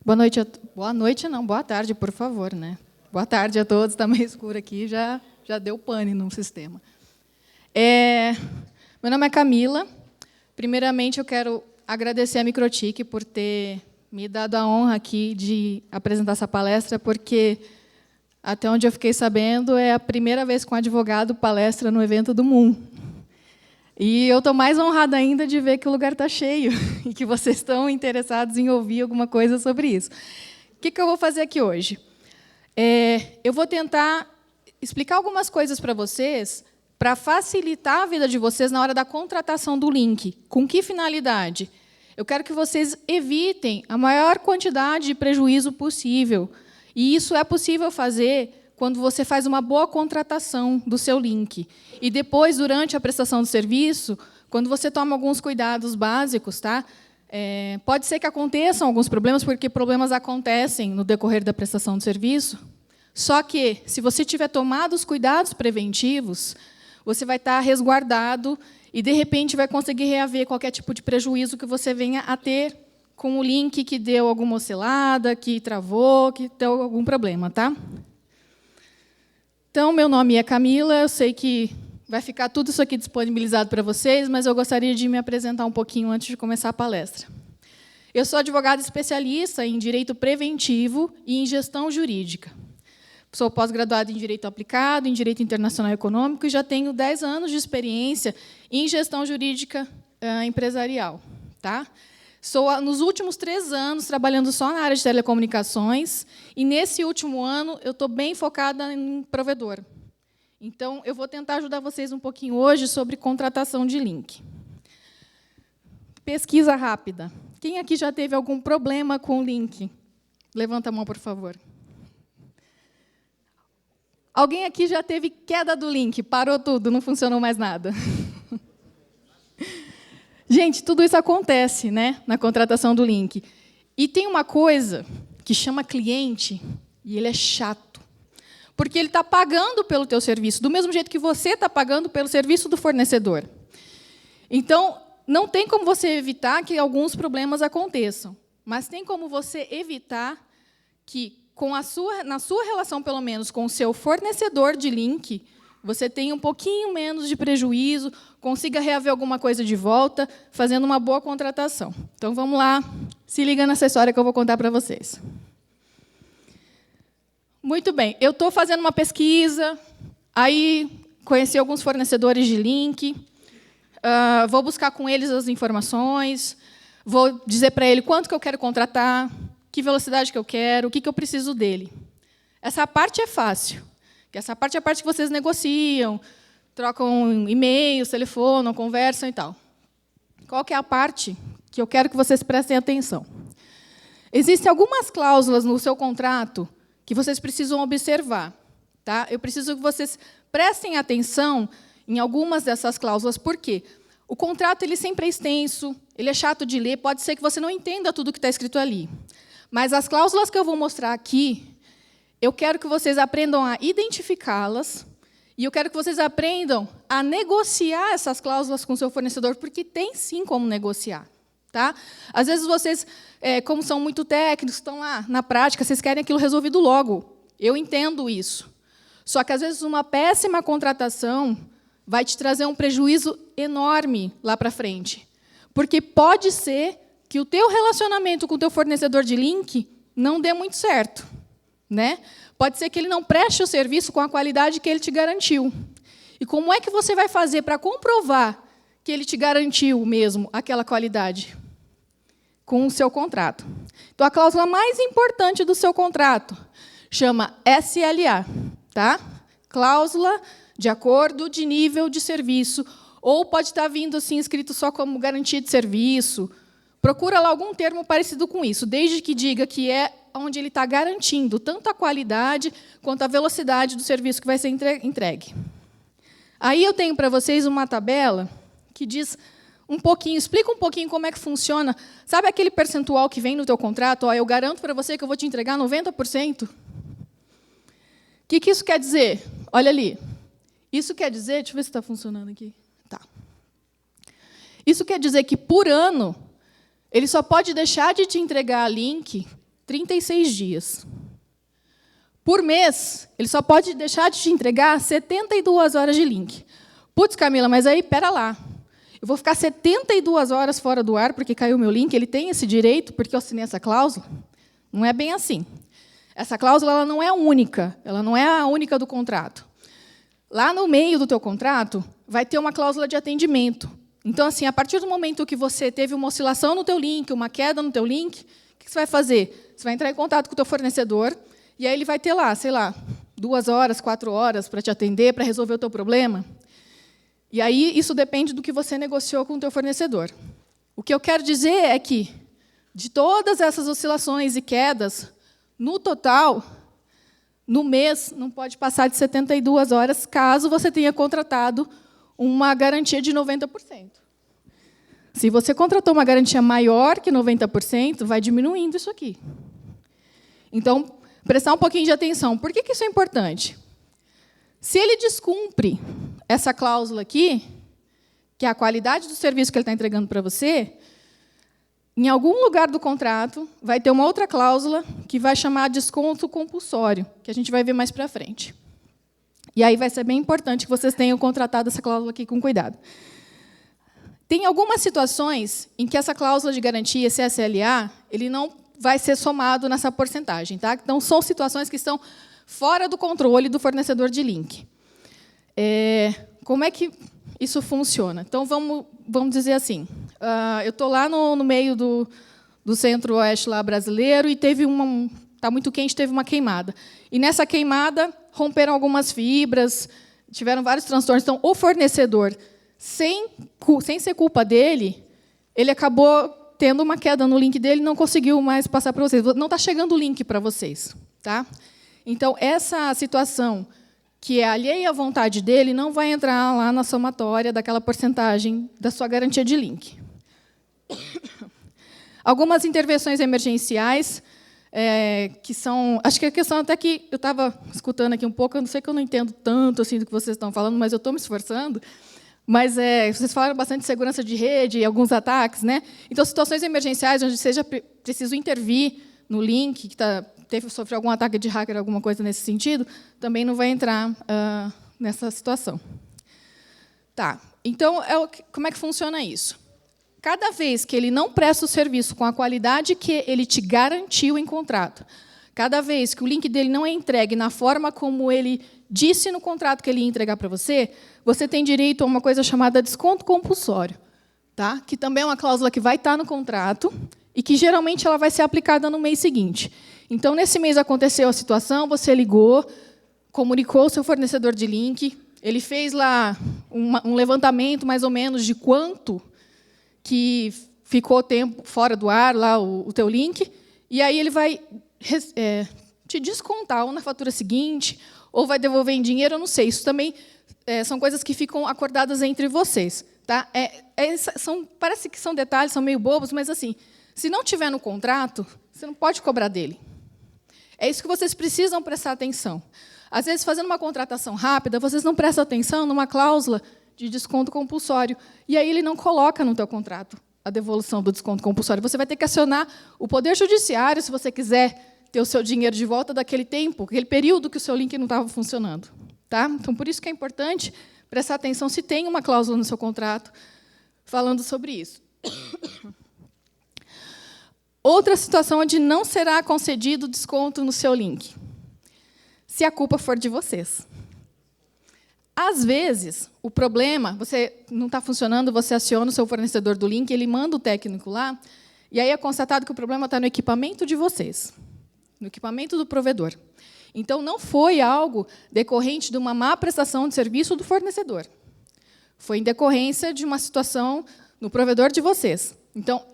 Boa noite, não, boa tarde, por favor, né? Boa tarde a todos, está meio escuro aqui, já deu pane no sistema. Meu nome é Camila. Primeiramente, eu quero agradecer a Microtik por ter me dado a honra aqui de apresentar essa palestra, porque, até onde eu fiquei sabendo, é a primeira vez que um advogado palestra no evento do MUM. E eu estou mais honrada ainda de ver que o lugar está cheio e que vocês estão interessados em ouvir alguma coisa sobre isso. O que eu vou fazer aqui hoje? Eu vou tentar explicar algumas coisas para vocês para facilitar a vida de vocês na hora da contratação do link. Com que finalidade? Eu quero que vocês evitem a maior quantidade de prejuízo possível. E isso é possível fazer quando você faz uma boa contratação do seu link. E depois, durante a prestação do serviço, quando você toma alguns cuidados básicos, tá? Pode ser que aconteçam alguns problemas, porque problemas acontecem no decorrer da prestação do serviço. Só que, se você tiver tomado os cuidados preventivos, você vai estar resguardado e, de repente, vai conseguir reaver qualquer tipo de prejuízo que você venha a ter com o link que deu alguma oscilada, que travou, que deu algum problema, tá? Então, meu nome é Camila, eu sei que vai ficar tudo isso aqui disponibilizado para vocês, mas eu gostaria de me apresentar um pouquinho antes de começar a palestra. Eu sou advogada especialista em Direito Preventivo e em Gestão Jurídica. Sou pós-graduada em Direito Aplicado, em Direito Internacional e Econômico, e já tenho 10 anos de experiência em Gestão Jurídica empresarial. Tá? Estou, nos últimos 3 anos, trabalhando só na área de telecomunicações, e, nesse último ano, eu estou bem focada em provedor. Então, eu vou tentar ajudar vocês um pouquinho hoje sobre contratação de link. Pesquisa rápida. Quem aqui já teve algum problema com o link? Levanta a mão, por favor. Alguém aqui já teve queda do link? Parou tudo, não funcionou mais nada? Gente, tudo isso acontece, né, na contratação do link. E tem uma coisa que chama cliente, e ele é chato, porque ele está pagando pelo teu serviço, do mesmo jeito que você está pagando pelo serviço do fornecedor. Então, não tem como você evitar que alguns problemas aconteçam, mas tem como você evitar que, na sua relação, pelo menos, com o seu fornecedor de link, você tenha um pouquinho menos de prejuízo, consiga reaver alguma coisa de volta, fazendo uma boa contratação. Então, vamos lá, se liga nessa história que eu vou contar para vocês. Muito bem, eu estou fazendo uma pesquisa, aí conheci alguns fornecedores de link, vou buscar com eles as informações, vou dizer para ele quanto que eu quero contratar, que velocidade que eu quero, o que eu preciso dele. Essa parte é fácil. Essa parte é a parte que vocês negociam, trocam e-mails, telefonam, conversam e tal. Qual que é a parte que eu quero que vocês prestem atenção? Existem algumas cláusulas no seu contrato que vocês precisam observar. Tá? Eu preciso que vocês prestem atenção em algumas dessas cláusulas. Por quê? O contrato ele sempre é extenso, ele é chato de ler, pode ser que você não entenda tudo que está escrito ali. Mas as cláusulas que eu vou mostrar aqui, eu quero que vocês aprendam a identificá-las e eu quero que vocês aprendam a negociar essas cláusulas com o seu fornecedor, porque tem, sim, como negociar. Tá? Às vezes, vocês, como são muito técnicos, estão lá na prática, vocês querem aquilo resolvido logo. Eu entendo isso. Só que, às vezes, uma péssima contratação vai te trazer um prejuízo enorme lá para frente. Porque pode ser que o teu relacionamento com o teu fornecedor de link não dê muito certo. Né? Pode ser que ele não preste o serviço com a qualidade que ele te garantiu. E como é que você vai fazer para comprovar que ele te garantiu mesmo aquela qualidade? Com o seu contrato. Então, a cláusula mais importante do seu contrato chama SLA. Tá? Cláusula de acordo de nível de serviço. Ou pode estar vindo assim, escrito só como garantia de serviço. Procura lá algum termo parecido com isso, desde que diga que é onde ele está garantindo tanto a qualidade quanto a velocidade do serviço que vai ser entregue. Aí eu tenho para vocês uma tabela que diz um pouquinho, explica um pouquinho como é que funciona. Sabe aquele percentual que vem no teu contrato? Eu garanto para você que eu vou te entregar 90%. O que isso quer dizer? Olha ali. Isso quer dizer... Deixa eu ver se está funcionando aqui. Tá. Isso quer dizer que, por ano, ele só pode deixar de te entregar link 36 dias. Por mês, ele só pode deixar de te entregar 72 horas de link. Putz, Camila, mas aí, pera lá. Eu vou ficar 72 horas fora do ar porque caiu o meu link? Ele tem esse direito porque eu assinei essa cláusula? Não é bem assim. Essa cláusula ela não é única, ela não é a única do contrato. Lá no meio do teu contrato, vai ter uma cláusula de atendimento. Então, assim, a partir do momento que você teve uma oscilação no teu link, uma queda no teu link, o que você vai fazer? Você vai entrar em contato com o teu fornecedor, e aí ele vai ter lá, sei lá, 2 horas, 4 horas para te atender, para resolver o teu problema. E aí, isso depende do que você negociou com o teu fornecedor. O que eu quero dizer é que, de todas essas oscilações e quedas, no total, no mês, não pode passar de 72 horas, caso você tenha contratado uma garantia de 90%. Se você contratou uma garantia maior que 90%, vai diminuindo isso aqui. Então, prestar um pouquinho de atenção. Por que isso é importante? Se ele descumpre essa cláusula aqui, que é a qualidade do serviço que ele está entregando para você, em algum lugar do contrato vai ter uma outra cláusula que vai chamar desconto compulsório, que a gente vai ver mais para frente. E aí vai ser bem importante que vocês tenham contratado essa cláusula aqui com cuidado. Tem algumas situações em que essa cláusula de garantia, esse SLA, ele não vai ser somado nessa porcentagem. Tá? Então, são situações que estão fora do controle do fornecedor de link. Como é que isso funciona? Então, vamos dizer assim, eu estou lá no meio do centro-oeste lá brasileiro e teve está muito quente, teve uma queimada. E, nessa queimada, romperam algumas fibras, tiveram vários transtornos. Então, o fornecedor, sem ser culpa dele, ele acabou tendo uma queda no link dele e não conseguiu mais passar para vocês. Não está chegando o link para vocês. Tá? Então, essa situação que é alheia à vontade dele não vai entrar lá na somatória daquela porcentagem da sua garantia de link. Algumas intervenções emergenciais, que são... Acho que a questão até que eu estava escutando aqui um pouco, eu não sei que eu não entendo tanto assim do que vocês estão falando, mas eu estou me esforçando. Mas vocês falaram bastante de segurança de rede e alguns ataques, né? Então, situações emergenciais onde seja preciso intervir no link, que sofreu algum ataque de hacker, alguma coisa nesse sentido, também não vai entrar nessa situação. Tá. Então, como é que funciona isso? Cada vez que ele não presta o serviço com a qualidade que ele te garantiu em contrato, cada vez que o link dele não é entregue na forma como ele disse no contrato que ele ia entregar para você, você tem direito a uma coisa chamada desconto compulsório, tá? Que também é uma cláusula que vai estar no contrato e que, geralmente, ela vai ser aplicada no mês seguinte. Então, nesse mês aconteceu a situação, você ligou, comunicou ao seu fornecedor de link, ele fez lá um levantamento, mais ou menos, de quanto que ficou tempo fora do ar, lá o teu link, e aí ele vai te descontar ou na fatura seguinte, ou vai devolver em dinheiro, eu não sei. Isso também são coisas que ficam acordadas entre vocês. Tá? Parece que são detalhes, são meio bobos, mas, assim, se não tiver no contrato, você não pode cobrar dele. É isso que vocês precisam prestar atenção. Às vezes, fazendo uma contratação rápida, vocês não prestam atenção numa cláusula de desconto compulsório. E aí ele não coloca no teu contrato a devolução do desconto compulsório. Você vai ter que acionar o Poder Judiciário se você quiser ter o seu dinheiro de volta daquele tempo, aquele período que o seu link não estava funcionando. Tá? Então, por isso que é importante prestar atenção se tem uma cláusula no seu contrato falando sobre isso. Outra situação onde não será concedido desconto no seu link, se a culpa for de vocês. Às vezes, o problema, você não está funcionando, você aciona o seu fornecedor do link, ele manda o técnico lá, e aí é constatado que o problema está no equipamento de vocês, no equipamento do provedor. Então, não foi algo decorrente de uma má prestação de serviço do fornecedor. Foi em decorrência de uma situação no provedor de vocês. Então,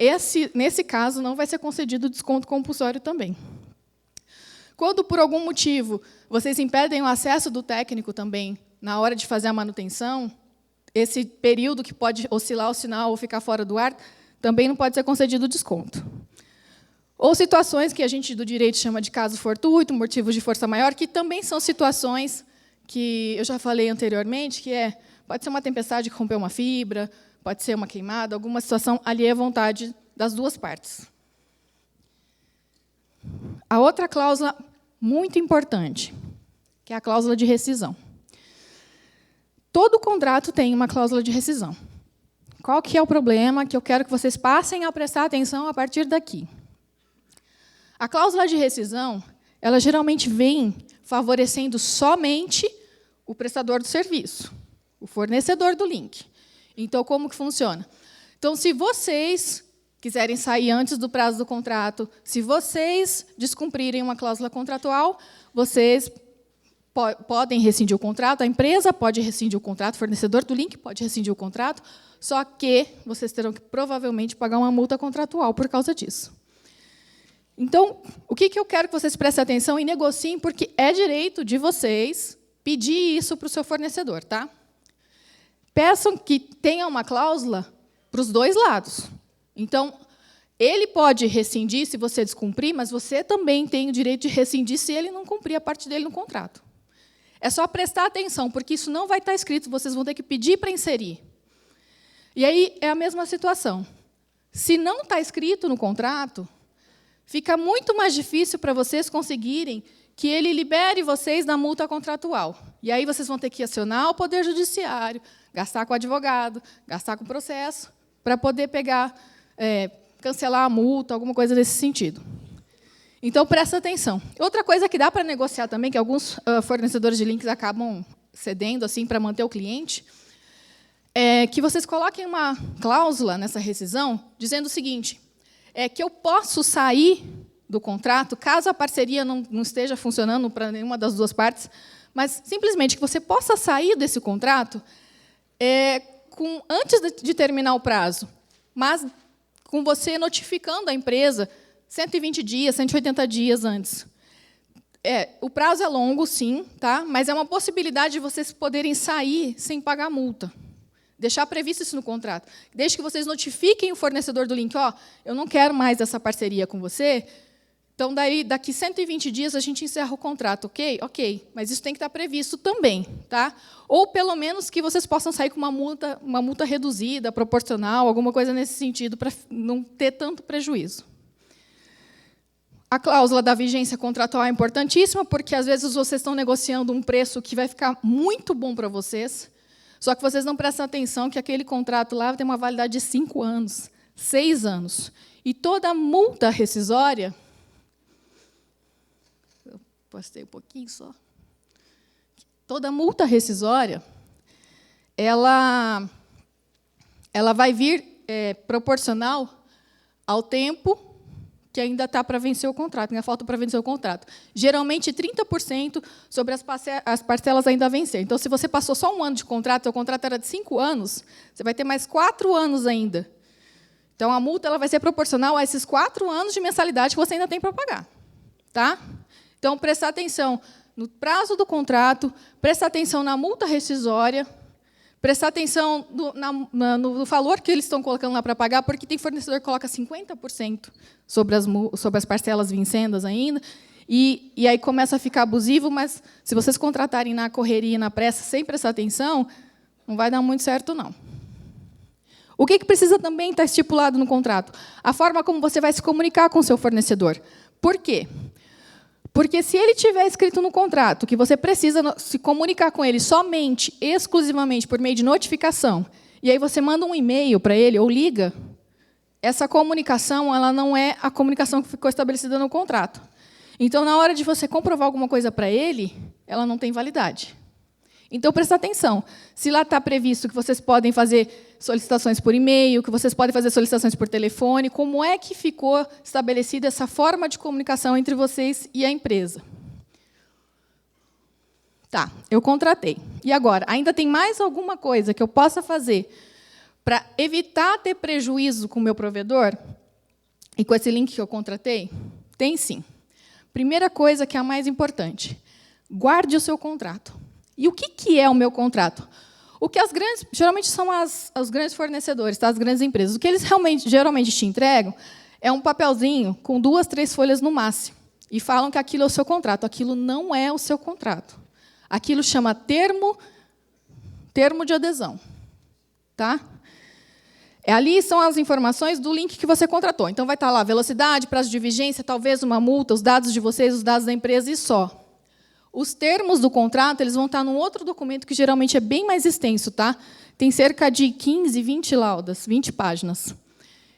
nesse caso, não vai ser concedido desconto compulsório também. Quando, por algum motivo, vocês impedem o acesso do técnico também na hora de fazer a manutenção, esse período que pode oscilar o sinal ou ficar fora do ar, também não pode ser concedido desconto. Ou situações que a gente do direito chama de caso fortuito, motivos de força maior, que também são situações que eu já falei anteriormente, que pode ser uma tempestade que rompeu uma fibra, pode ser uma queimada, alguma situação alheia à vontade das duas partes. A outra cláusula muito importante, que é a cláusula de rescisão. Todo contrato tem uma cláusula de rescisão. Qual que é o problema que eu quero que vocês passem a prestar atenção a partir daqui? A cláusula de rescisão, ela geralmente vem favorecendo somente o prestador do serviço, o fornecedor do link. Então, como que funciona? Então, se vocês quiserem sair antes do prazo do contrato, se vocês descumprirem uma cláusula contratual, vocês podem rescindir o contrato, a empresa pode rescindir o contrato, o fornecedor do link pode rescindir o contrato, só que vocês terão que, provavelmente, pagar uma multa contratual por causa disso. Então, o que eu quero que vocês prestem atenção e negociem, porque é direito de vocês pedir isso para o seu fornecedor. Tá? Peçam que tenha uma cláusula para os dois lados. Então, ele pode rescindir se você descumprir, mas você também tem o direito de rescindir se ele não cumprir a parte dele no contrato. É só prestar atenção, porque isso não vai estar escrito, vocês vão ter que pedir para inserir. E aí é a mesma situação. Se não está escrito no contrato, fica muito mais difícil para vocês conseguirem que ele libere vocês da multa contratual. E aí vocês vão ter que acionar o Poder Judiciário, gastar com o advogado, gastar com o processo, para poder pegar, cancelar a multa, alguma coisa desse sentido. Então, presta atenção. Outra coisa que dá para negociar também, que alguns fornecedores de links acabam cedendo assim para manter o cliente, é que vocês coloquem uma cláusula nessa rescisão dizendo o seguinte, que eu posso sair do contrato, caso a parceria não esteja funcionando para nenhuma das duas partes, mas, simplesmente, que você possa sair desse contrato antes de terminar o prazo, mas com você notificando a empresa 120 dias, 180 dias antes. O prazo é longo, sim, tá? Mas é uma possibilidade de vocês poderem sair sem pagar multa. Deixar previsto isso no contrato. Desde que vocês notifiquem o fornecedor do link, eu não quero mais essa parceria com você, então, daqui 120 dias, a gente encerra o contrato, ok? Ok, mas isso tem que estar previsto também. Tá? Ou, pelo menos, que vocês possam sair com uma multa reduzida, proporcional, alguma coisa nesse sentido, para não ter tanto prejuízo. A cláusula da vigência contratual é importantíssima, porque, às vezes, vocês estão negociando um preço que vai ficar muito bom para vocês, só que vocês não prestam atenção que aquele contrato lá tem uma validade de 5 anos, 6 anos. E toda multa rescisória... Postei um pouquinho só. Toda multa rescisória, ela vai vir proporcional ao tempo que ainda está para vencer o contrato, ainda falta para vencer o contrato. Geralmente, 30% sobre as parcelas ainda a vencer. Então, se você passou só 1 ano de contrato, o contrato era de 5 anos, você vai ter mais 4 anos ainda. Então, a multa ela vai ser proporcional a esses 4 anos de mensalidade que você ainda tem para pagar. Tá? Então, prestar atenção no prazo do contrato, prestar atenção na multa rescisória, prestar atenção no valor que eles estão colocando lá para pagar, porque tem fornecedor que coloca 50% sobre as parcelas vincendas ainda, e aí começa a ficar abusivo, mas se vocês contratarem na correria e na pressa, sem prestar atenção, não vai dar muito certo, não. O que precisa também estar estipulado no contrato? A forma como você vai se comunicar com o seu fornecedor. Por quê? Porque, se ele tiver escrito no contrato que você precisa se comunicar com ele somente, exclusivamente, por meio de notificação, e aí você manda um e-mail para ele ou liga, essa comunicação ela não é a comunicação que ficou estabelecida no contrato. Então, na hora de você comprovar alguma coisa para ele, ela não tem validade. Então, presta atenção. Se lá está previsto que vocês podem fazer solicitações por e-mail, que vocês podem fazer solicitações por telefone, como é que ficou estabelecida essa forma de comunicação entre vocês e a empresa? Tá, eu contratei. E agora, ainda tem mais alguma coisa que eu possa fazer para evitar ter prejuízo com o meu provedor? E com esse link que eu contratei? Tem sim. Primeira coisa, que é a mais importante. Guarde o seu contrato. E o que é o meu contrato? O que geralmente são os grandes fornecedores, tá? As grandes empresas. O que eles geralmente te entregam é um papelzinho com 2, 3 folhas no máximo. E falam que aquilo é o seu contrato. Aquilo não é o seu contrato. Aquilo chama termo de adesão. Tá? Ali são as informações do link que você contratou. Então, vai estar lá velocidade, prazo de vigência, talvez uma multa, os dados de vocês, os dados da empresa e só. Os termos do contrato eles vão estar num outro documento que geralmente é bem mais extenso. Tá? Tem cerca de 15, 20 laudas, 20 páginas.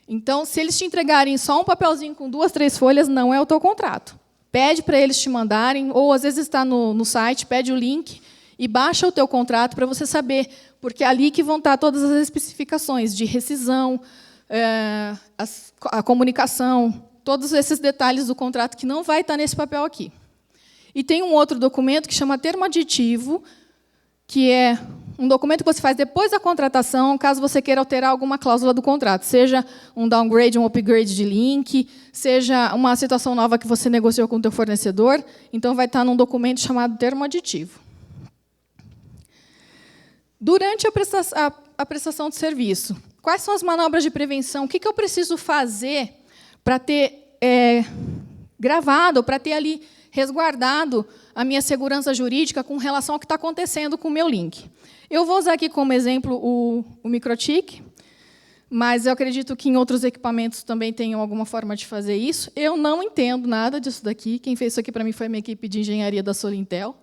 Então, se eles te entregarem só um papelzinho com 2, 3 folhas, não é o teu contrato. Pede para eles te mandarem, ou às vezes está no site, pede o link e baixa o teu contrato para você saber, porque é ali que vão estar todas as especificações de rescisão, a comunicação, todos esses detalhes do contrato que não vai estar nesse papel aqui. E tem um outro documento que chama termo aditivo, que é um documento que você faz depois da contratação, caso você queira alterar alguma cláusula do contrato, seja um downgrade, um upgrade de link, seja uma situação nova que você negociou com o teu fornecedor, então vai estar num documento chamado termo aditivo. Durante a prestação de serviço, quais são as manobras de prevenção? O que eu preciso fazer para ter gravado, para ter ali resguardado a minha segurança jurídica com relação ao que está acontecendo com o meu link? Eu vou usar aqui como exemplo o Microtik, mas eu acredito que em outros equipamentos também tenham alguma forma de fazer isso. Eu não entendo nada disso daqui. Quem fez isso aqui para mim foi a minha equipe de engenharia da Solintel.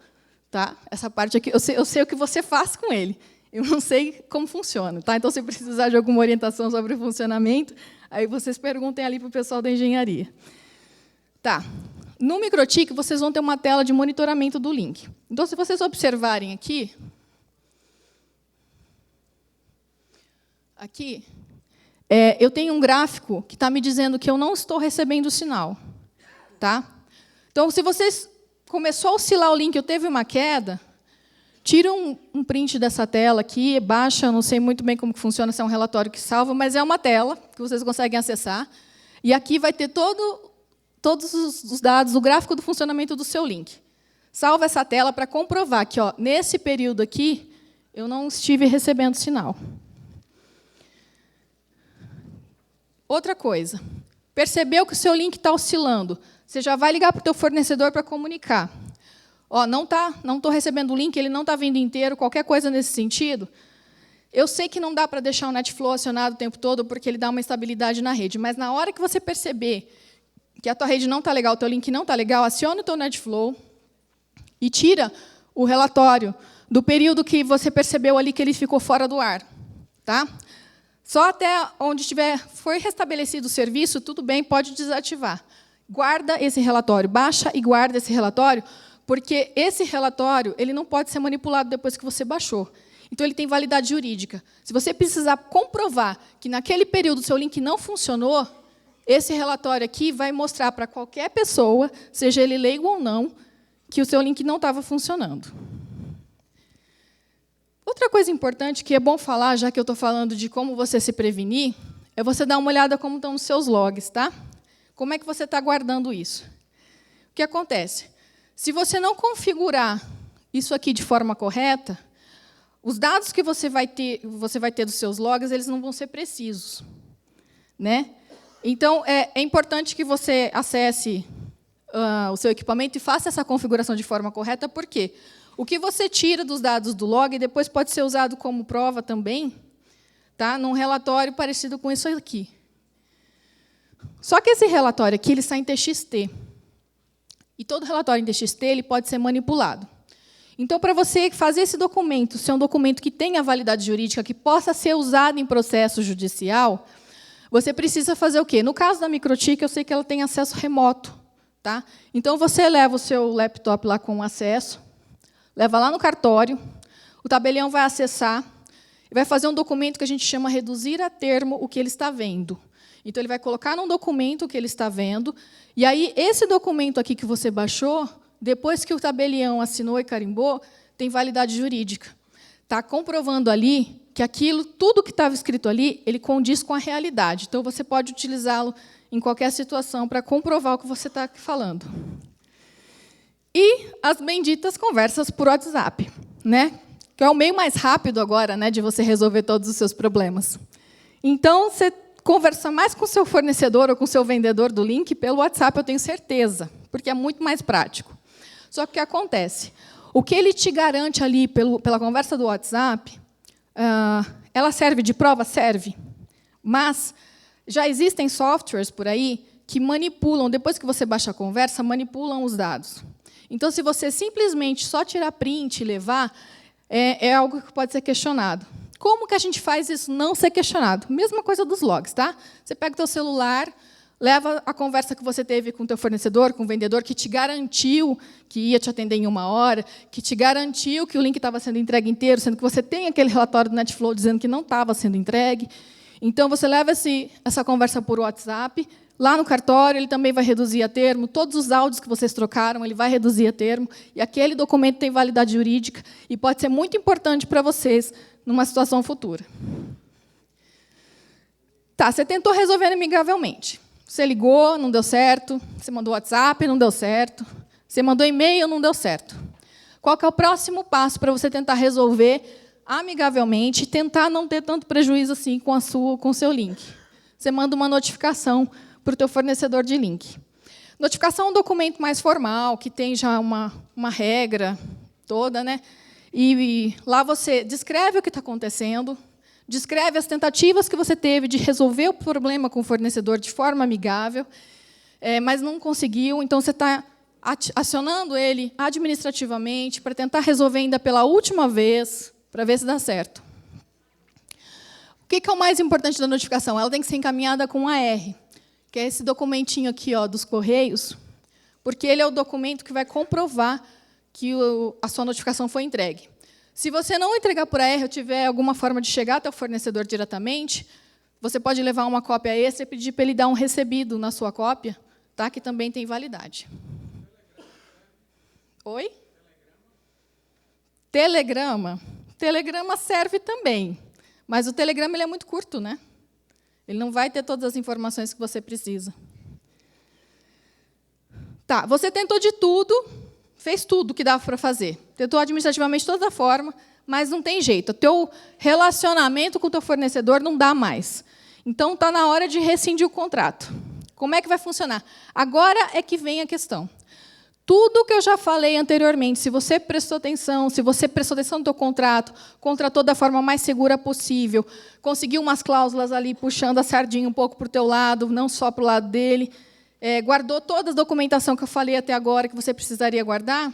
Tá? Essa parte aqui, eu sei o que você faz com ele. Eu não sei como funciona. Tá? Então, se precisar de alguma orientação sobre o funcionamento, aí vocês perguntem ali para o pessoal da engenharia. Tá. No Microtik, vocês vão ter uma tela de monitoramento do link. Então, se vocês observarem aqui, eu tenho um gráfico que está me dizendo que eu não estou recebendo sinal. Tá? Então, se vocês começou a oscilar o link, eu teve uma queda, tira um print dessa tela aqui, baixa, não sei muito bem como que funciona, se é um relatório que salva, mas é uma tela que vocês conseguem acessar. E aqui vai ter todos os dados, o gráfico do funcionamento do seu link. Salva essa tela para comprovar que, nesse período aqui, eu não estive recebendo sinal. Outra coisa, percebeu que o seu link está oscilando, você já vai ligar para o teu fornecedor para comunicar. Não estou recebendo o link, ele não está vindo inteiro, qualquer coisa nesse sentido. Eu sei que não dá para deixar o NetFlow acionado o tempo todo, porque ele dá uma estabilidade na rede, mas na hora que você perceber que a tua rede não está legal, o teu link não está legal, aciona o teu NetFlow e tira o relatório do período que você percebeu ali que ele ficou fora do ar. Tá? Só até onde foi restabelecido o serviço, tudo bem, pode desativar. Guarda esse relatório, baixa e guarda esse relatório, porque esse relatório ele não pode ser manipulado depois que você baixou. Então, ele tem validade jurídica. Se você precisar comprovar que, naquele período, o seu link não funcionou, esse relatório aqui vai mostrar para qualquer pessoa, seja ele leigo ou não, que o seu link não estava funcionando. Outra coisa importante que é bom falar, já que eu estou falando de como você se prevenir, é você dar uma olhada como estão os seus logs. Tá? Como é que você está guardando isso? O que acontece? Se você não configurar isso aqui de forma correta, os dados que você vai ter dos seus logs, eles não vão ser precisos. Né? Então, é importante que você acesse o seu equipamento e faça essa configuração de forma correta, por quê? O que você tira dos dados do log depois pode ser usado como prova também, tá? Num relatório parecido com isso aqui. Só que esse relatório aqui ele está em TXT. E todo relatório em TXT ele pode ser manipulado. Então, para você fazer esse documento ser um documento que tenha validade jurídica, que possa ser usado em processo judicial, você precisa fazer o quê? No caso da Microtik, eu sei que ela tem acesso remoto. Tá? Então, você leva o seu laptop lá com acesso, leva lá no cartório, o tabelião vai acessar e vai fazer um documento que a gente chama reduzir a termo o que ele está vendo. Então, ele vai colocar num documento o que ele está vendo, e aí, esse documento aqui que você baixou, depois que o tabelião assinou e carimbou, tem validade jurídica. Está comprovando ali que aquilo, tudo que estava escrito ali, ele condiz com a realidade. Então, você pode utilizá-lo em qualquer situação para comprovar o que você está falando. E as benditas conversas por WhatsApp, né? Que é o meio mais rápido agora, né, de você resolver todos os seus problemas. Então, você conversa mais com o seu fornecedor ou com o seu vendedor do link pelo WhatsApp, eu tenho certeza, porque é muito mais prático. Só que o que acontece? O que ele te garante ali pela conversa do WhatsApp, ela serve de prova? Serve. Mas já existem softwares por aí que manipulam, depois que você baixa a conversa, manipulam os dados. Então, se você simplesmente só tirar print e levar, é algo que pode ser questionado. Como que a gente faz isso não ser questionado? Mesma coisa dos logs, tá? Você pega o teu celular, leva a conversa que você teve com o teu fornecedor, com o vendedor, que te garantiu que ia te atender em 1 hora, que te garantiu que o link estava sendo entregue inteiro, sendo que você tem aquele relatório do NetFlow dizendo que não estava sendo entregue. Então, você leva essa conversa por WhatsApp, lá no cartório, ele também vai reduzir a termo, todos os áudios que vocês trocaram, ele vai reduzir a termo, e aquele documento tem validade jurídica e pode ser muito importante para vocês numa situação futura. Tá, você tentou resolver amigavelmente. Você ligou, não deu certo. Você mandou WhatsApp, não deu certo. Você mandou e-mail, não deu certo. Qual que é o próximo passo para você tentar resolver amigavelmente e tentar não ter tanto prejuízo assim com o seu link? Você manda uma notificação para o teu fornecedor de link. Notificação é um documento mais formal, que tem já uma regra toda, né? E lá você descreve o que está acontecendo, descreve as tentativas que você teve de resolver o problema com o fornecedor de forma amigável, mas não conseguiu, então você está acionando ele administrativamente para tentar resolver ainda pela última vez, para ver se dá certo. O que é o mais importante da notificação? Ela tem que ser encaminhada com AR, que é esse documentinho aqui, ó, dos Correios, porque ele é o documento que vai comprovar que a sua notificação foi entregue. Se você não entregar por AR ou tiver alguma forma de chegar até o fornecedor diretamente, você pode levar uma cópia extra e pedir para ele dar um recebido na sua cópia, tá? Que também tem validade. Oi? Telegrama? Telegrama serve também, mas o Telegrama ele é muito curto, né? Ele não vai ter todas as informações que você precisa. Tá, você tentou de tudo, fez tudo que dava para fazer. Tentou administrativamente de toda forma, mas não tem jeito. O teu relacionamento com o teu fornecedor não dá mais. Então, está na hora de rescindir o contrato. Como é que vai funcionar? Agora é que vem a questão. Tudo que eu já falei anteriormente, se você prestou atenção no teu contrato, contratou da forma mais segura possível, conseguiu umas cláusulas ali puxando a sardinha um pouco para o teu lado, não só para o lado dele, guardou toda a documentação que eu falei até agora que você precisaria guardar,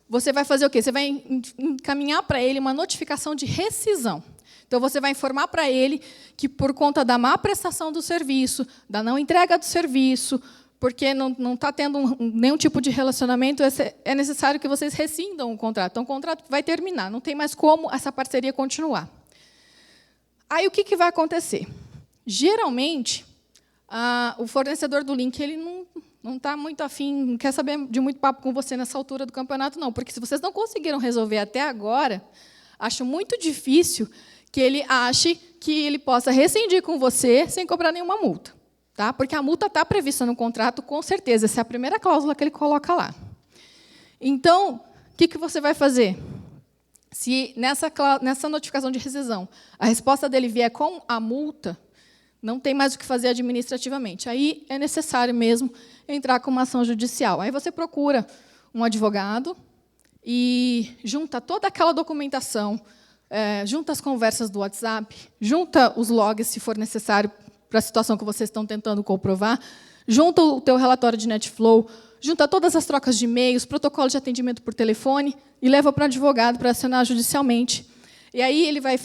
você vai fazer o quê? Você vai encaminhar para ele uma notificação de rescisão. Então, você vai informar para ele que, por conta da má prestação do serviço, da não entrega do serviço, porque não está tendo nenhum tipo de relacionamento, é necessário que vocês rescindam o contrato. Então, o contrato vai terminar, não tem mais como essa parceria continuar. Aí, o que vai acontecer? Geralmente, o fornecedor do link ele não está muito afim, não quer saber de muito papo com você nessa altura do campeonato, não. Porque, se vocês não conseguiram resolver até agora, acho muito difícil que ele ache que ele possa rescindir com você sem cobrar nenhuma multa. Tá? Porque a multa está prevista no contrato, com certeza. Essa é a primeira cláusula que ele coloca lá. Então, o que você vai fazer? Se nessa notificação de rescisão a resposta dele vier com a multa, não tem mais o que fazer administrativamente. Aí é necessário mesmo entrar com uma ação judicial. Aí você procura um advogado e junta toda aquela documentação, junta as conversas do WhatsApp, junta os logs, se for necessário, para a situação que vocês estão tentando comprovar, junta o teu relatório de NetFlow, junta todas as trocas de e-mails, protocolo de atendimento por telefone e leva para o advogado para acionar judicialmente. E aí ele vai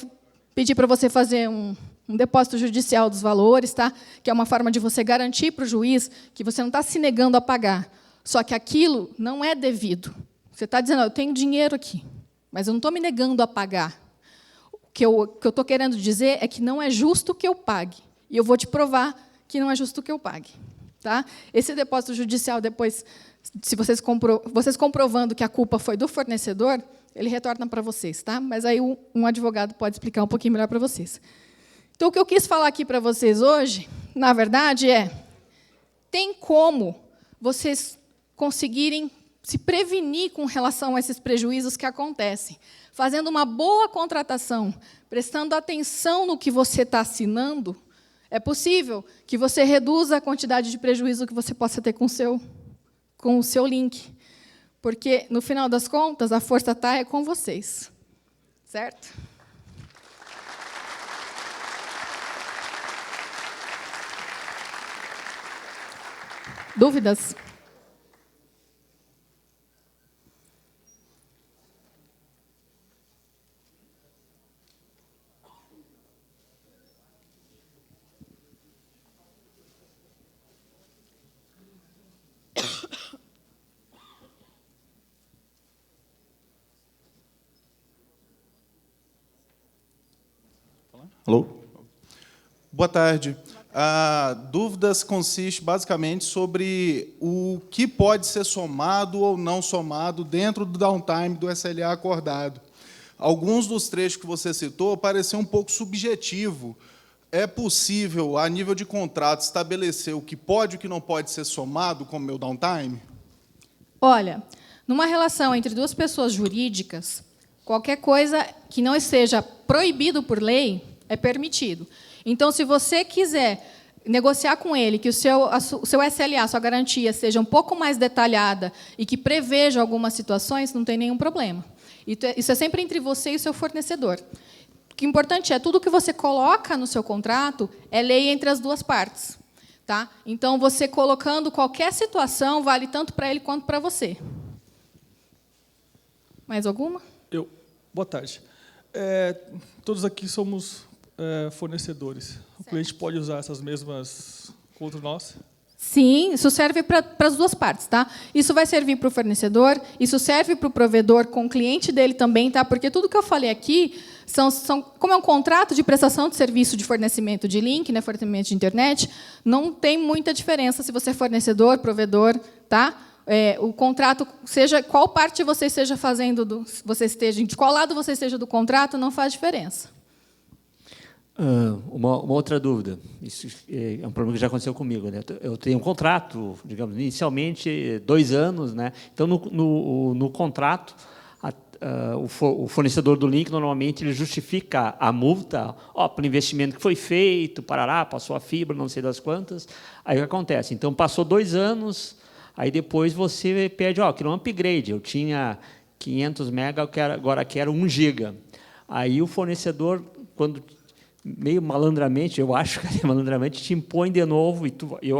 pedir para você fazer um depósito judicial dos valores, tá? Que é uma forma de você garantir para o juiz que você não está se negando a pagar. Só que aquilo não é devido. Você está dizendo, eu tenho dinheiro aqui, mas eu não estou me negando a pagar. O que eu estou querendo dizer é que não é justo que eu pague. E eu vou te provar que não é justo que eu pague. Tá? Esse depósito judicial, depois, se vocês comprovando que a culpa foi do fornecedor, ele retorna para vocês. Tá? Mas aí um advogado pode explicar um pouquinho melhor para vocês. Então, o que eu quis falar aqui para vocês hoje, na verdade, tem como vocês conseguirem se prevenir com relação a esses prejuízos que acontecem, fazendo uma boa contratação, prestando atenção no que você está assinando. É possível que você reduza a quantidade de prejuízo que você possa ter com o seu link. Porque, no final das contas, a força está com vocês. Certo? Dúvidas? Alô? Boa tarde. A dúvidas consiste basicamente sobre o que pode ser somado ou não somado dentro do downtime do SLA acordado. Alguns dos trechos que você citou pareciam um pouco subjetivo. É possível, a nível de contrato, estabelecer o que pode e o que não pode ser somado como meu downtime? Olha, numa relação entre duas pessoas jurídicas, qualquer coisa que não esteja proibido por lei é permitido. Então, se você quiser negociar com ele que o seu SLA, a sua garantia, seja um pouco mais detalhada e que preveja algumas situações, não tem nenhum problema. Isso é sempre entre você e o seu fornecedor. O que é importante é tudo que você coloca no seu contrato é lei entre as duas partes. Tá? Então, você colocando qualquer situação vale tanto para ele quanto para você. Mais alguma? Boa tarde. Todos aqui somos fornecedores. O cliente pode usar essas mesmas contra nós? Sim, isso serve para as duas partes, tá? Isso vai servir para o fornecedor, isso serve para o provedor com o cliente dele também, tá? Porque tudo que eu falei aqui como é um contrato de prestação de serviço de fornecimento de link, né, fornecimento de internet, não tem muita diferença se você é fornecedor, provedor, tá? O contrato, seja qual parte você esteja fazendo, de qual lado você esteja do contrato, não faz diferença. Uma outra dúvida. Isso é um problema que já aconteceu comigo, né? Eu tenho um contrato, digamos, inicialmente 2 anos, né? Então, no contrato, o fornecedor do link, normalmente, ele justifica a multa pelo investimento que foi feito, passou a fibra, não sei das quantas. Aí o que acontece? Então, passou 2 anos, aí depois você pede, quero um upgrade. Eu tinha 500 MB, agora quero 1 GB. Aí o fornecedor, quando meio malandramente, eu acho que malandramente, te impõe de novo, e eu,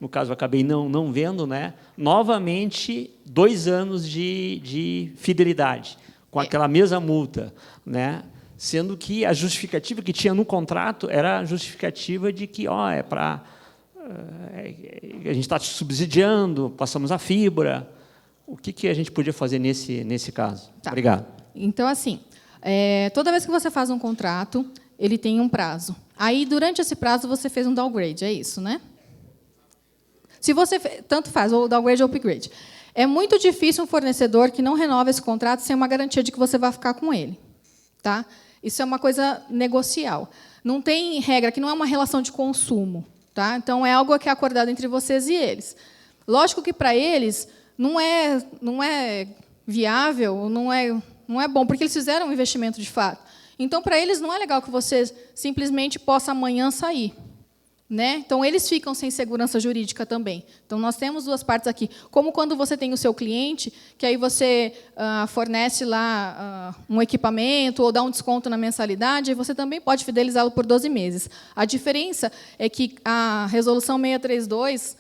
no caso, acabei não vendo, né? Novamente, 2 anos de fidelidade, com aquela mesma multa, né? Sendo que a justificativa que tinha no contrato era a justificativa de que a gente está te subsidiando, passamos a fibra. O que a gente podia fazer nesse caso? Tá. Obrigado. Então, assim, toda vez que você faz um contrato, ele tem um prazo. Aí, durante esse prazo, você fez um downgrade, é isso, né? Se você tanto faz, ou downgrade ou upgrade. É muito difícil um fornecedor que não renova esse contrato sem uma garantia de que você vai ficar com ele. Tá? Isso é uma coisa negocial. Não tem regra, que não é uma relação de consumo. Tá? Então, é algo que é acordado entre vocês e eles. Lógico que, para eles, não é viável, não é bom, porque eles fizeram um investimento de fato. Então, para eles, não é legal que você simplesmente possa amanhã sair. Né? Então, eles ficam sem segurança jurídica também. Então, nós temos duas partes aqui. Como quando você tem o seu cliente, que aí você fornece lá um equipamento ou dá um desconto na mensalidade, você também pode fidelizá-lo por 12 meses. A diferença é que a Resolução 632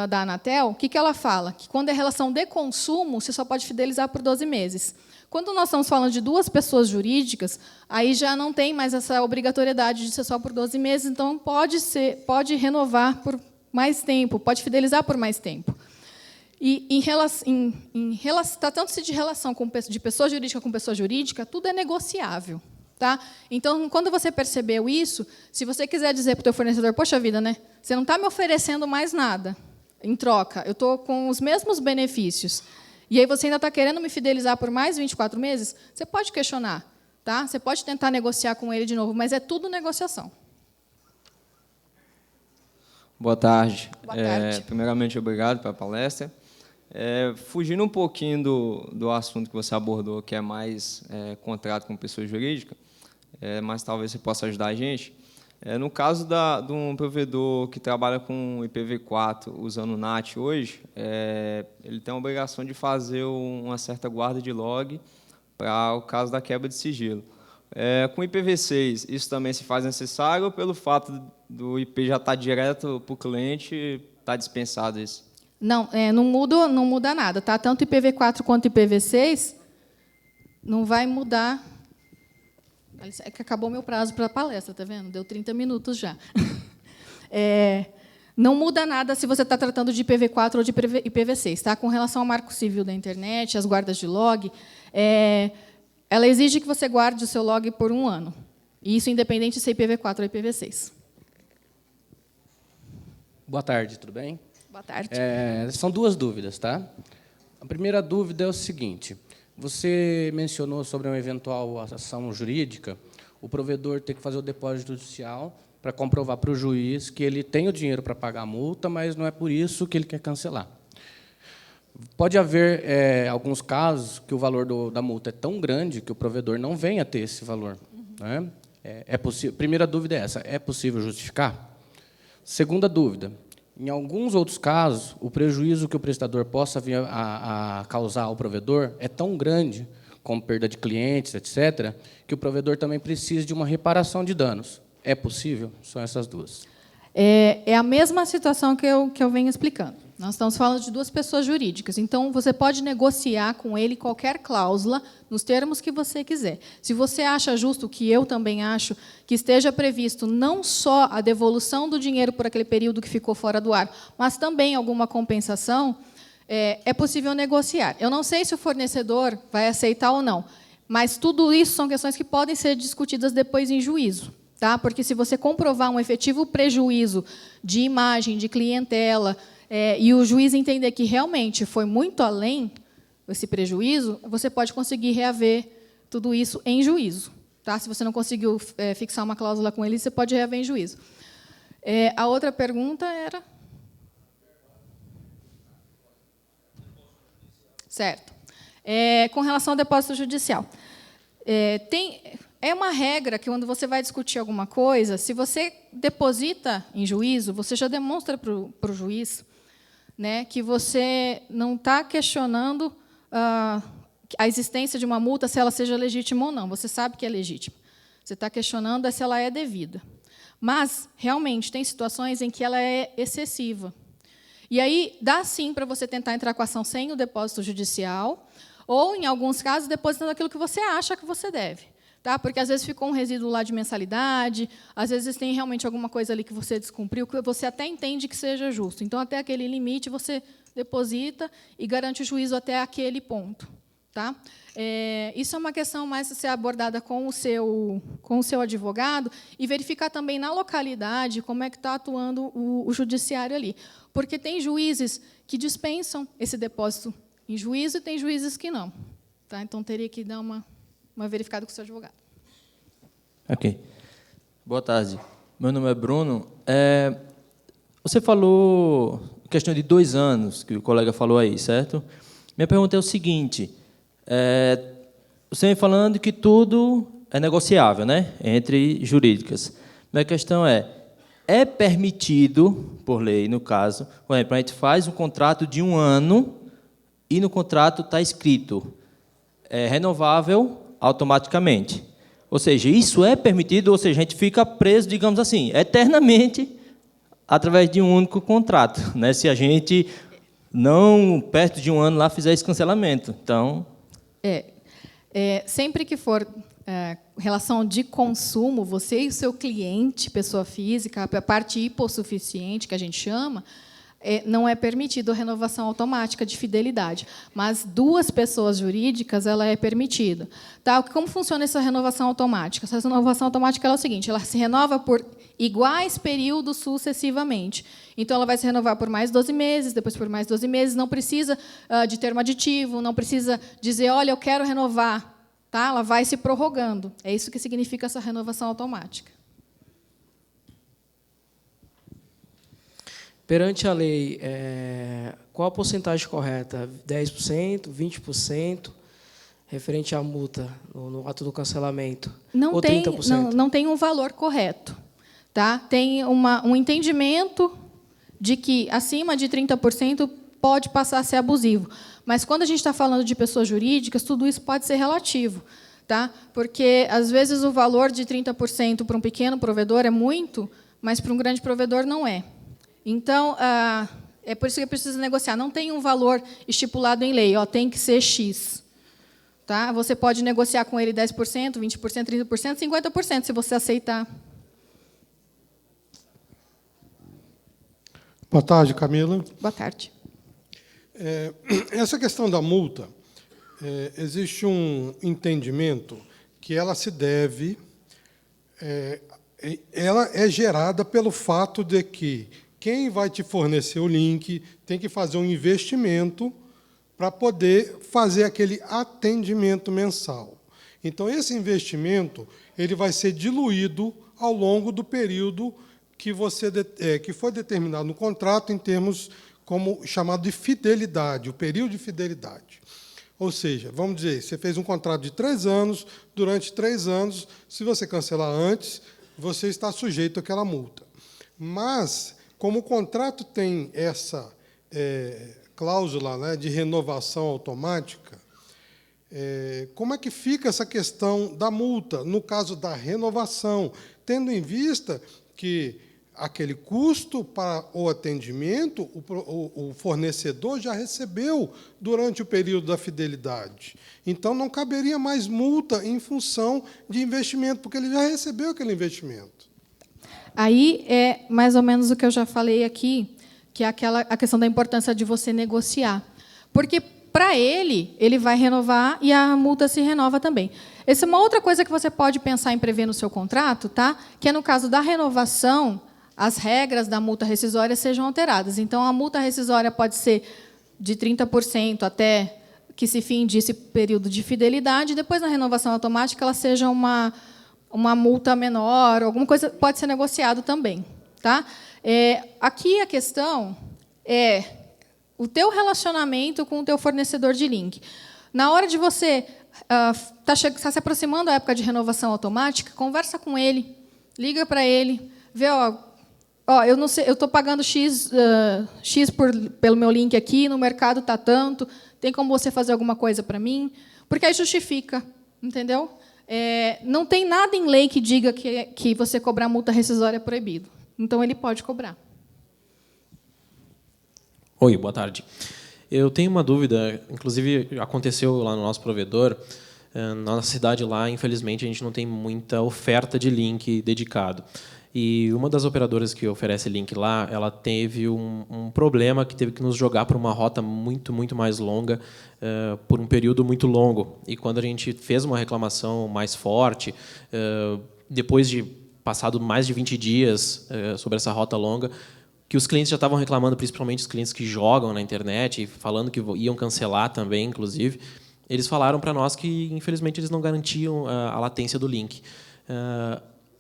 da Anatel, o que ela fala? Que, quando é relação de consumo, você só pode fidelizar por 12 meses. Quando nós estamos falando de duas pessoas jurídicas, aí já não tem mais essa obrigatoriedade de ser só por 12 meses, então pode renovar por mais tempo, pode fidelizar por mais tempo. E tratando-se de relação de pessoa jurídica com pessoa jurídica, tudo é negociável. Tá? Então, quando você percebeu isso, se você quiser dizer para o teu fornecedor, poxa vida, né? Você não está me oferecendo mais nada em troca, eu estou com os mesmos benefícios. E aí você ainda está querendo me fidelizar por mais 24 meses? Você pode questionar, tá? Você pode tentar negociar com ele de novo, mas é tudo negociação. Boa tarde. Boa tarde. Primeiramente, obrigado pela palestra. Fugindo um pouquinho do assunto que você abordou, que é mais contrato com pessoa jurídica, mas talvez você possa ajudar a gente. No caso de um provedor que trabalha com IPv4 usando o NAT hoje, ele tem a obrigação de fazer uma certa guarda de log para o caso da quebra de sigilo. Com IPv6, isso também se faz necessário ou pelo fato do IP já estar direto para o cliente, está dispensado isso? Não, não muda nada, tá? Tanto IPv4 quanto IPv6 não vai mudar. É que acabou meu prazo para a palestra, tá vendo? Deu 30 minutos já. Não muda nada se você está tratando de IPv4 ou de IPv6, tá? Com relação ao Marco Civil da internet, as guardas de log, ela exige que você guarde o seu log por 1 ano. E isso independente se é IPv4 ou IPv6. Boa tarde, tudo bem? Boa tarde. São 2 dúvidas, tá? A primeira dúvida é o seguinte: você mencionou sobre uma eventual ação jurídica, o provedor ter que fazer o depósito judicial para comprovar para o juiz que ele tem o dinheiro para pagar a multa, mas não é por isso que ele quer cancelar. Pode haver alguns casos que o valor da multa é tão grande que o provedor não venha a ter esse valor. Né? Primeira dúvida é essa: é possível justificar? Segunda dúvida: em alguns outros casos, o prejuízo que o prestador possa vir a causar ao provedor é tão grande, como perda de clientes, etc., que o provedor também precisa de uma reparação de danos. É possível? São essas 2. É a mesma situação que eu venho explicando. Nós estamos falando de 2 pessoas jurídicas. Então, você pode negociar com ele qualquer cláusula nos termos que você quiser. Se você acha justo, que eu também acho, que esteja previsto não só a devolução do dinheiro por aquele período que ficou fora do ar, mas também alguma compensação, é possível negociar. Eu não sei se o fornecedor vai aceitar ou não, mas tudo isso são questões que podem ser discutidas depois em juízo. Tá? Porque, se você comprovar um efetivo prejuízo de imagem, de clientela, e o juiz entender que realmente foi muito além esse prejuízo, você pode conseguir reaver tudo isso em juízo. Tá? Se você não conseguiu fixar uma cláusula com ele, você pode reaver em juízo. A outra pergunta era... Certo. Com relação ao depósito judicial. É uma regra que, quando você vai discutir alguma coisa, se você deposita em juízo, você já demonstra para o juiz, né, que você não está questionando a existência de uma multa, se ela seja legítima ou não. Você sabe que é legítima. Você está questionando se ela é devida. Mas, realmente, tem situações em que ela é excessiva. E aí, dá sim para você tentar entrar com a ação sem o depósito judicial, ou, em alguns casos, depositando aquilo que você acha que você deve. Tá? Porque, às vezes, ficou um resíduo lá de mensalidade, às vezes tem realmente alguma coisa ali que você descumpriu, que você até entende que seja justo. Então, até aquele limite, você deposita e garante o juízo até aquele ponto. Tá? Isso é uma questão mais a ser abordada com o seu advogado e verificar também na localidade como é que está atuando o judiciário ali. Porque tem juízes que dispensam esse depósito em juízo e tem juízes que não. Tá? Então, teria que dar uma verificada com o seu advogado. Ok. Boa tarde. Meu nome é Bruno. Você falou questão de 2 anos, que o colega falou aí, certo? Minha pergunta é o seguinte: você vem falando que tudo é negociável, né, entre jurídicas. Minha questão é permitido, por lei, no caso, por exemplo, a gente faz um contrato de 1 ano e no contrato está escrito renovável automaticamente. Ou seja, isso é permitido, ou seja, a gente fica preso, digamos assim, eternamente, através de um único contrato, né? Se a gente não, perto de 1 ano, lá fizer esse cancelamento. Então... sempre que for relação de consumo, você e o seu cliente, pessoa física, a parte hipossuficiente, que a gente chama, não é permitido a renovação automática de fidelidade, mas 2 pessoas jurídicas ela é permitida. Tá? Como funciona essa renovação automática? Essa renovação automática é o seguinte: ela se renova por iguais períodos sucessivamente. Então, ela vai se renovar por mais 12 meses, depois por mais 12 meses, não precisa de termo aditivo, não precisa dizer, olha, eu quero renovar. Tá? Ela vai se prorrogando. É isso que significa essa renovação automática. Perante a lei, qual a porcentagem correta? 10%, 20%, referente à multa no ato do cancelamento? Ou 30%? Não tem um valor correto. Tá? Tem um entendimento de que, acima de 30%, pode passar a ser abusivo. Mas, quando a gente está falando de pessoas jurídicas, tudo isso pode ser relativo. Tá? Porque, às vezes, o valor de 30% para um pequeno provedor é muito, mas para um grande provedor não é. Então, É por isso que precisa negociar. Não tem um valor estipulado em lei, ó, tem que ser X. Tá? Você pode negociar com ele 10%, 20%, 30%, 50%, se você aceitar. Boa tarde, Camila. Boa tarde. Essa questão da multa, existe um entendimento que ela se deve... ela é gerada pelo fato de que quem vai te fornecer o link tem que fazer um investimento para poder fazer aquele atendimento mensal. Então, esse investimento ele vai ser diluído ao longo do período que foi determinado no contrato em termos como chamado de fidelidade, o período de fidelidade. Ou seja, vamos dizer, você fez um contrato de 3 anos, durante 3 anos, se você cancelar antes, você está sujeito àquela multa. Mas, como o contrato tem essa cláusula, né, de renovação automática, como é que fica essa questão da multa, no caso da renovação, tendo em vista que aquele custo para o atendimento, o fornecedor já recebeu durante o período da fidelidade. Então, não caberia mais multa em função de investimento, porque ele já recebeu aquele investimento. Aí é mais ou menos o que eu já falei aqui, que é a questão da importância de você negociar. Porque, para ele vai renovar e a multa se renova também. Essa é uma outra coisa que você pode pensar em prever no seu contrato, tá? Que é, no caso da renovação, as regras da multa rescisória sejam alteradas. Então, a multa rescisória pode ser de 30% até que se finde esse período de fidelidade, e depois, na renovação automática, ela seja uma multa menor, alguma coisa pode ser negociado também. Tá? Aqui a questão é o teu relacionamento com o teu fornecedor de link. Na hora de você está se aproximando da época de renovação automática, conversa com ele, liga para ele, vê, eu não sei, eu estou pagando X pelo meu link aqui, no mercado está tanto, tem como você fazer alguma coisa para mim? Porque aí justifica, entendeu? Não tem nada em lei que diga que você cobrar multa rescisória é proibido. Então, ele pode cobrar. Oi, boa tarde. Eu tenho uma dúvida, inclusive aconteceu lá no nosso provedor. Na nossa cidade lá, infelizmente, a gente não tem muita oferta de link dedicado. E uma das operadoras que oferece link lá, ela teve um problema que teve que nos jogar para uma rota muito, muito mais longa, por um período muito longo. E quando a gente fez uma reclamação mais forte, depois de passado mais de 20 dias sobre essa rota longa, que os clientes já estavam reclamando, principalmente os clientes que jogam na internet, falando que iam cancelar também, inclusive, eles falaram para nós que, infelizmente, eles não garantiam a latência do link.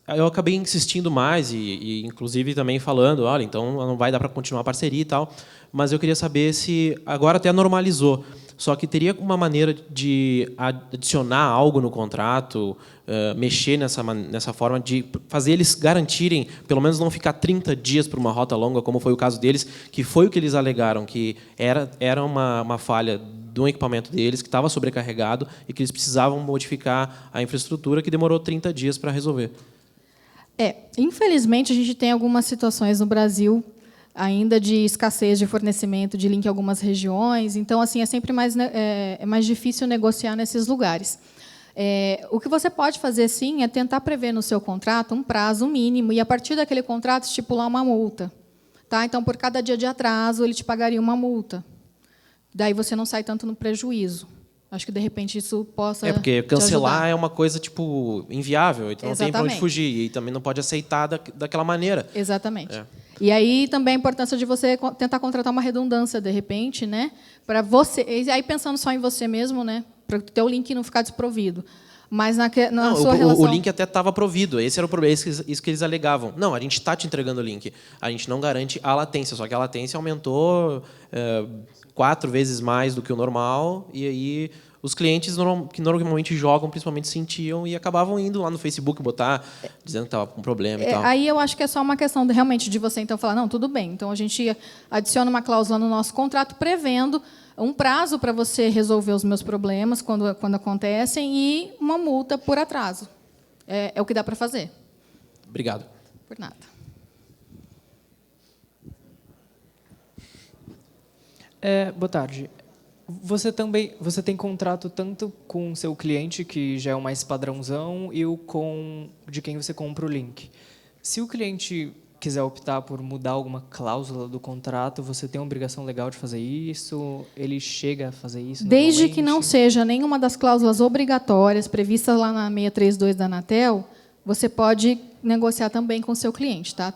Eu acabei insistindo mais e inclusive, também falando, olha, então não vai dar para continuar a parceria e tal, mas eu queria saber se agora até normalizou, só que teria uma maneira de adicionar algo no contrato, mexer nessa forma de fazer eles garantirem, pelo menos não ficar 30 dias para uma rota longa, como foi o caso deles, que foi o que eles alegaram, que era uma falha do equipamento deles, que estava sobrecarregado e que eles precisavam modificar a infraestrutura, que demorou 30 dias para resolver. Infelizmente, a gente tem algumas situações no Brasil ainda de escassez de fornecimento de link em algumas regiões. Então, assim, é sempre mais difícil negociar nesses lugares. O que você pode fazer, sim, é tentar prever no seu contrato um prazo mínimo e, a partir daquele contrato, estipular uma multa. Tá? Então, por cada dia de atraso, ele te pagaria uma multa. Daí você não sai tanto no prejuízo. Acho que, de repente, isso possa porque cancelar é uma coisa inviável, então não tem para onde fugir, e também não pode aceitar daquela maneira. Exatamente. E aí também a importância de você tentar contratar uma redundância, de repente, né, para você, e aí pensando só em você mesmo, né, para o teu link não ficar desprovido. Mas na sua relação... O link até estava provido, esse era o problema, isso que eles alegavam. Não, a gente está te entregando o link, a gente não garante a latência, só que a latência aumentou 4 vezes mais do que o normal, e aí os clientes que normalmente jogam, principalmente, sentiam e acabavam indo lá no Facebook botar, dizendo que estava com problema e tal. Aí eu acho que é só uma questão realmente de você então falar, não, tudo bem, então a gente adiciona uma cláusula no nosso contrato prevendo um prazo para você resolver os meus problemas quando acontecem e uma multa por atraso. É o que dá para fazer. Obrigado. Por nada. Boa tarde. Você tem contrato tanto com o seu cliente, que já é o mais padrãozão, e o de quem você compra o link. Se o cliente quiser optar por mudar alguma cláusula do contrato, você tem a obrigação legal de fazer isso? Ele chega a fazer isso? Desde que não seja nenhuma das cláusulas obrigatórias previstas lá na 632 da Anatel, você pode negociar também com o seu cliente. Tá?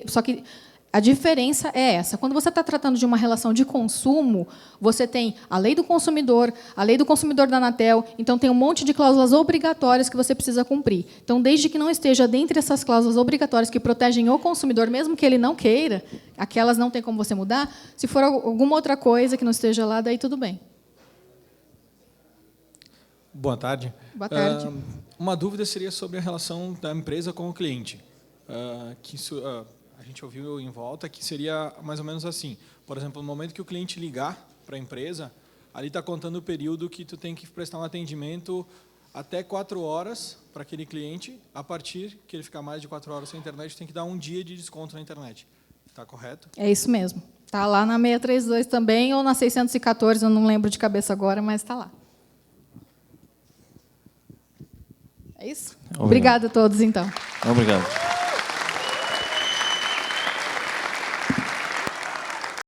Só que a diferença é essa. Quando você está tratando de uma relação de consumo, você tem a lei do consumidor da Anatel, então tem um monte de cláusulas obrigatórias que você precisa cumprir. Então, desde que não esteja dentre essas cláusulas obrigatórias que protegem o consumidor, mesmo que ele não queira, aquelas não tem como você mudar, se for alguma outra coisa que não esteja lá, daí tudo bem. Boa tarde. Boa tarde. Uma dúvida seria sobre a relação da empresa com o cliente. A gente ouviu em volta que seria mais ou menos assim. Por exemplo, no momento que o cliente ligar para a empresa, ali está contando o período que tu tem que prestar um atendimento até 4 horas para aquele cliente. A partir que ele ficar mais de 4 horas sem internet, tem que dar 1 dia de desconto na internet. Está correto? É isso mesmo. Está lá na 632 também, ou na 614, eu não lembro de cabeça agora, mas está lá. É isso? Obrigado. Obrigada a todos, então. Obrigado.